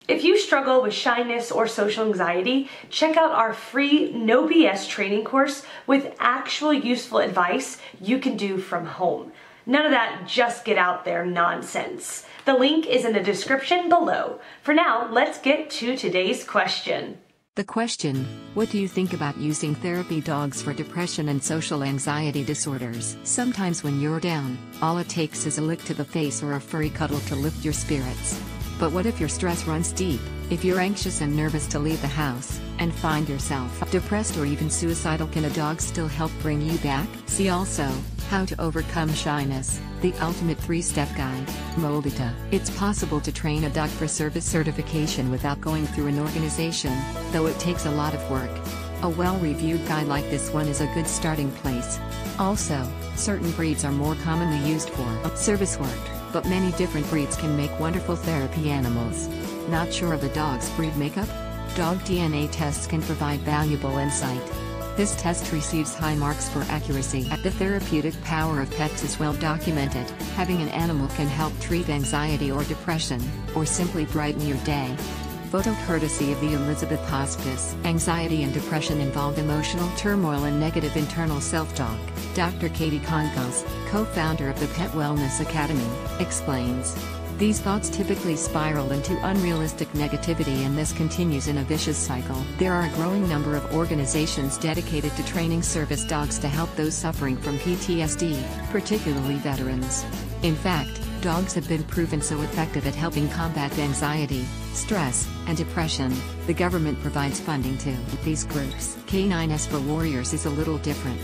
If you struggle with shyness or social anxiety, check out our free No BS training course with actual useful advice you can do from home. None of that just get out there nonsense. The link is in the description below. For now, let's get to today's question. The question: what do you think about using therapy dogs for depression and social anxiety disorders? Sometimes when you're down, all it takes is a lick to the face or a furry cuddle to lift your spirits. But what if your stress runs deep? If you're anxious and nervous to leave the house, and find yourself depressed or even suicidal, can a dog still help bring you back? See also, How to Overcome Shyness, the ultimate 3-step guide. Moldita. It's possible to train a dog for service certification without going through an organization, though it takes a lot of work. A well-reviewed guide like this one is a good starting place. Also, certain breeds are more commonly used for service work, but many different breeds can make wonderful therapy animals. Not sure of a dog's breed makeup? Dog DNA tests can provide valuable insight. This test receives high marks for accuracy. The therapeutic power of pets is well documented. Having an animal can help treat anxiety or depression, or simply brighten your day. Photo courtesy of the Elizabeth Hospice. Anxiety and depression involve emotional turmoil and negative internal self-talk. Dr. Katie Konkos, co-founder of the Pet Wellness Academy, explains. These thoughts typically spiral into unrealistic negativity, and this continues in a vicious cycle. There are a growing number of organizations dedicated to training service dogs to help those suffering from PTSD, particularly veterans. In fact, dogs have been proven so effective at helping combat anxiety, stress, and depression. The government provides funding to these groups. K9s for Warriors is a little different.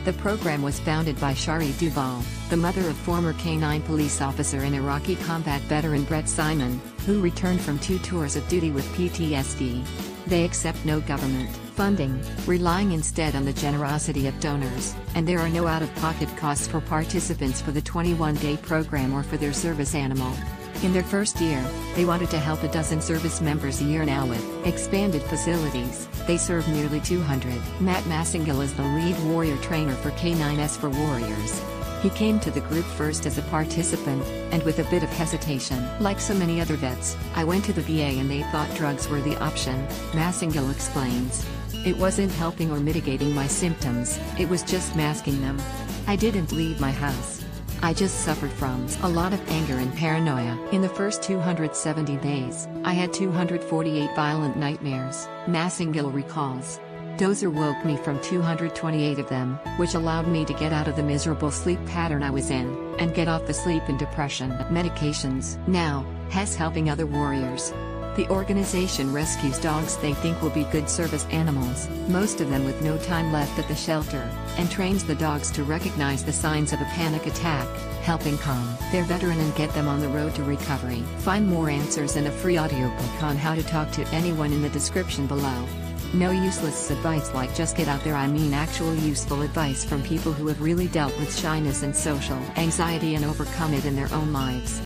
The program was founded by Shari Duvall, the mother of former K9 police officer and Iraqi combat veteran Brett Simon, who returned from 2 tours of duty with PTSD. They accept no government funding, relying instead on the generosity of donors, and there are no out-of-pocket costs for participants for the 21-day program or for their service animal. In their first year, they wanted to help a dozen service members a year. Now with expanded facilities, they serve nearly 200. Matt Massengill is the lead warrior trainer for K9s for Warriors. He came to the group first as a participant, and with a bit of hesitation. Like so many other vets, I went to the VA and they thought drugs were the option, Massengill explains. It wasn't helping or mitigating my symptoms, it was just masking them. I didn't leave my house. I just suffered from a lot of anger and paranoia. In the first 270 days, I had 248 violent nightmares, Massengill recalls. Dozer woke me from 228 of them, which allowed me to get out of the miserable sleep pattern I was in, and get off the sleep and depression medications. Now, Hess helping other warriors. The organization rescues dogs they think will be good service animals, most of them with no time left at the shelter, and trains the dogs to recognize the signs of a panic attack, helping calm their veteran and get them on the road to recovery. Find more answers and a free audiobook on how to talk to anyone in the description below. No useless advice like just get out there. I mean actual useful advice from people who have really dealt with shyness and social anxiety and overcome it in their own lives.